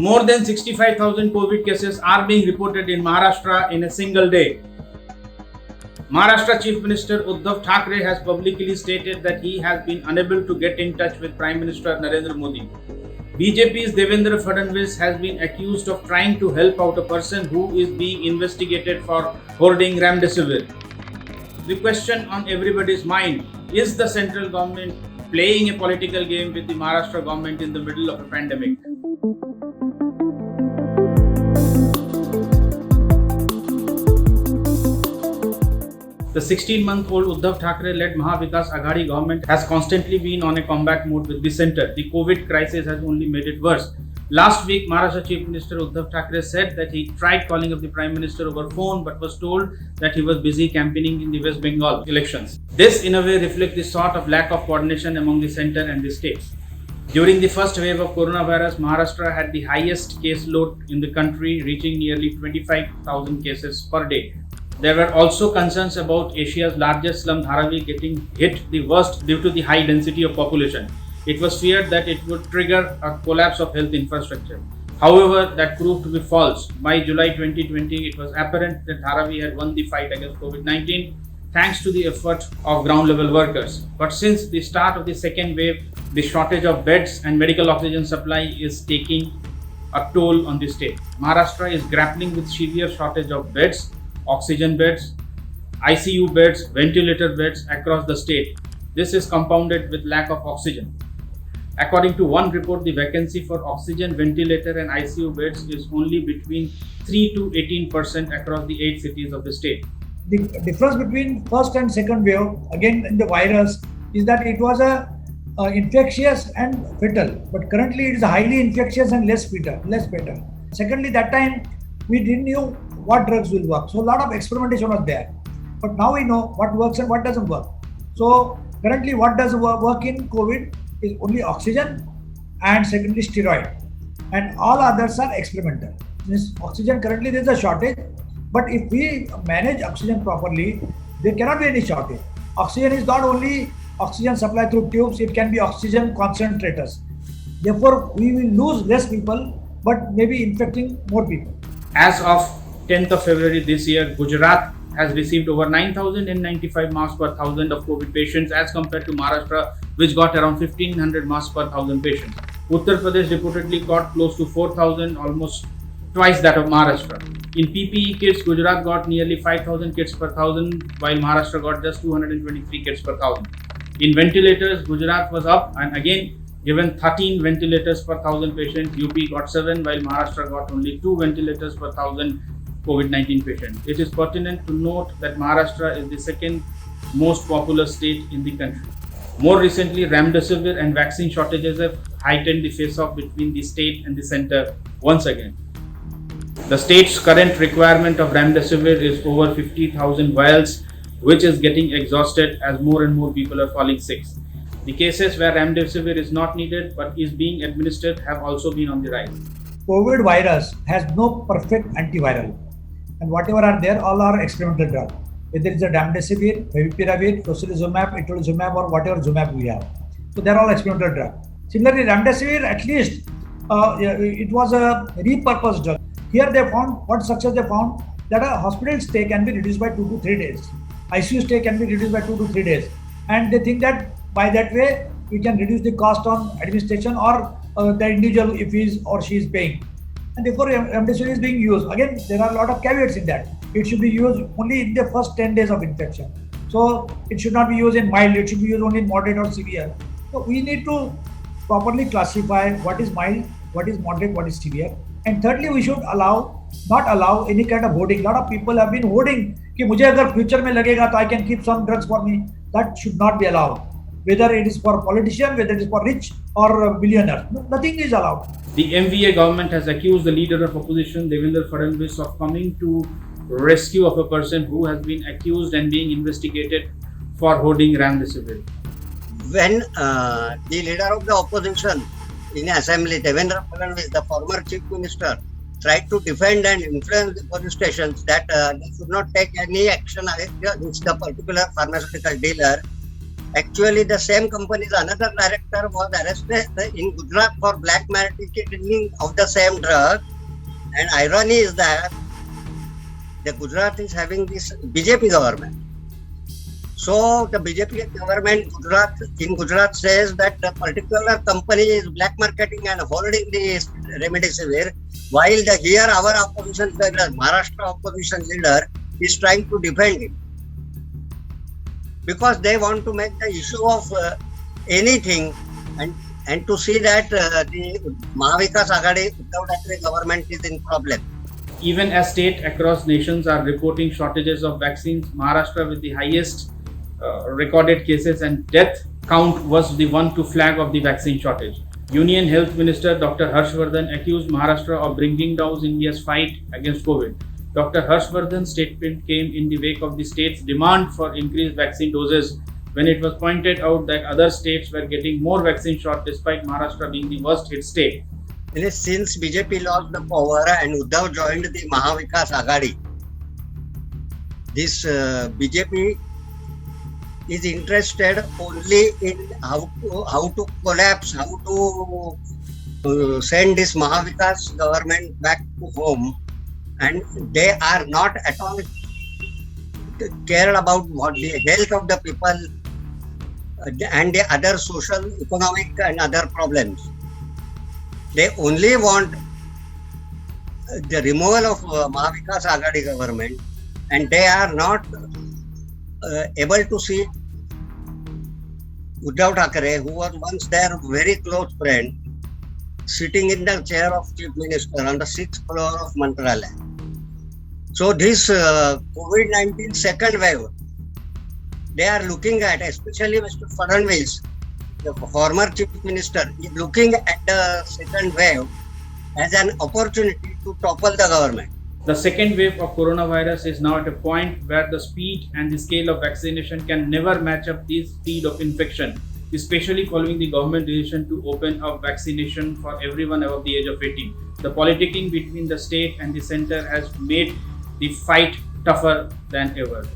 More than 65,000 COVID cases are being reported in Maharashtra in a single day. Maharashtra Chief Minister Uddhav Thackeray has publicly stated that he has been unable to get in touch with Prime Minister Narendra Modi. BJP's Devendra Fadnavis has been accused of trying to help out a person who is being investigated for hoarding Remdesivir. The question on everybody's mind is the central government playing a political game with the Maharashtra government in the middle of a pandemic. The 16-month-old Uddhav Thackeray-led Mahavikas Aghadi government has constantly been on a combat mode with the centre. The COVID crisis has only made it worse. Last week, Maharashtra Chief Minister Uddhav Thackeray said that he tried calling up the Prime Minister over phone but was told that he was busy campaigning in the West Bengal elections. This in a way reflects the sort of lack of coordination among the centre and the states. During the first wave of coronavirus, Maharashtra had the highest caseload in the country, reaching nearly 25,000 cases per day. There were also concerns about Asia's largest slum Dharavi getting hit the worst due to the high density of population. It was feared that it would trigger a collapse of health infrastructure. However, that proved to be false. By July 2020, it was apparent that Dharavi had won the fight against COVID-19 thanks to the effort of ground level workers. But since the start of the second wave, the shortage of beds and medical oxygen supply is taking a toll on the state. Maharashtra is grappling with severe shortage of beds, oxygen beds, ICU beds, ventilator beds across the state. This is compounded with lack of oxygen. According to one report, the vacancy for oxygen, ventilator and ICU beds is only between 3 to 18% across the 8 cities of the state. The difference between first and second wave, again in the virus, is that it was a infectious and fatal, but currently it is highly infectious and less fatal. Secondly, that time we didn't know what drugs will work, so a lot of experimentation was there. But now we know what works and what doesn't work. So currently, what does work in COVID is only oxygen and secondly steroid, and all others are experimental. Means oxygen currently there is a shortage, but if we manage oxygen properly, there cannot be any shortage. Oxygen is not only oxygen supply through tubes; it can be oxygen concentrators. Therefore, we will lose less people, but maybe infecting more people. As of 10th of February this year, Gujarat has received over 9,095 masks per thousand of COVID patients as compared to Maharashtra, which got around 1,500 masks per thousand patients. Uttar Pradesh reportedly got close to 4,000, almost twice that of Maharashtra. In PPE kits, Gujarat got nearly 5,000 kits per thousand, while Maharashtra got just 223 kits per thousand. In ventilators, Gujarat was up and again given 13 ventilators per thousand patients. UP got 7, while Maharashtra got only 2 ventilators per thousand COVID-19 patients. It is pertinent to note that Maharashtra is the second most populous state in the country. More recently, Remdesivir and vaccine shortages have heightened the face-off between the state and the centre once again. The state's current requirement of Remdesivir is over 50,000 vials, which is getting exhausted as more and more people are falling sick. The cases where Remdesivir is not needed but is being administered have also been on the rise. COVID virus has no perfect antiviral, and whatever are there, all are experimental drugs. Whether it's a Remdesivir, Favipiravir, Tocilizumab, Itolizumab, or whatever Zumab we have. So they're all experimental drugs. Similarly, Remdesivir, at least it was a repurposed drug. Here they found, what success they found, that a hospital stay can be reduced by 2 to 3 days. ICU stay can be reduced by 2 to 3 days. And they think that by that way, we can reduce the cost on administration or the individual if he is or she is paying. And therefore, Remdesivir is being used. Again, there are a lot of caveats in that. It should be used only in the first 10 days of infection. So it should not be used in mild, it should be used only in moderate or severe. So we need to properly classify what is mild, what is moderate, what is severe. And thirdly, we should not allow any kind of hoarding. A lot of people have been hoarding कि मुझे अगर future में लगेगा तो I can keep some drugs for me. That should not be allowed. Whether it is for politician, whether it is for rich or billionaire, nothing is allowed. The MVA government has accused the leader of opposition, Devendra Fadnavis, of coming to rescue of a person who has been accused and being investigated for hoarding Remdesivir. When the leader of the opposition in assembly, Devendra Fadnavis, the former chief minister, tried to defend and influence the police stations that they should not take any action against the particular pharmaceutical dealer, Actually, the same company's another director was arrested in Gujarat for black marketing of the same drug. And irony is that the Gujarat is having this BJP government. So the BJP government in Gujarat says that the particular company is black marketing and holding the remdesivir, while here our opposition leader, Maharashtra opposition leader, is trying to defend it. Because they want to make the issue of anything and to see that the Mahavikas Aghadi Uddhav Thackeray government is in problem. Even as states across nations are reporting shortages of vaccines, Maharashtra with the highest recorded cases and death count was the one to flag of the vaccine shortage. Union Health Minister Dr. Harshvardhan accused Maharashtra of bringing down India's fight against COVID. Dr. Harshvardhan's statement came in the wake of the state's demand for increased vaccine doses when it was pointed out that other states were getting more vaccine shots despite Maharashtra being the worst hit state. Since BJP lost the power and Uddhav joined the Mahavikas Aghadi, this BJP is interested only in how to collapse, how to send this Mahavikas government back to home, and they are not at all cared about what the health of the people and the other social, economic and other problems. They only want the removal of Mahavikas Aghadi government, and they are not able to see Uddhav Thackeray, who was once their very close friend, sitting in the chair of Chief Minister on the 6th floor of Mantralaya. So this COVID-19 second wave, they are looking at, especially Mr. Fadnavis, the former Chief Minister, is looking at the second wave as an opportunity to topple the government. The second wave of coronavirus is now at a point where the speed and the scale of vaccination can never match up the speed of infection, especially following the government decision to open up vaccination for everyone above the age of 18. The politicking between the state and the center has made the fight tougher than ever.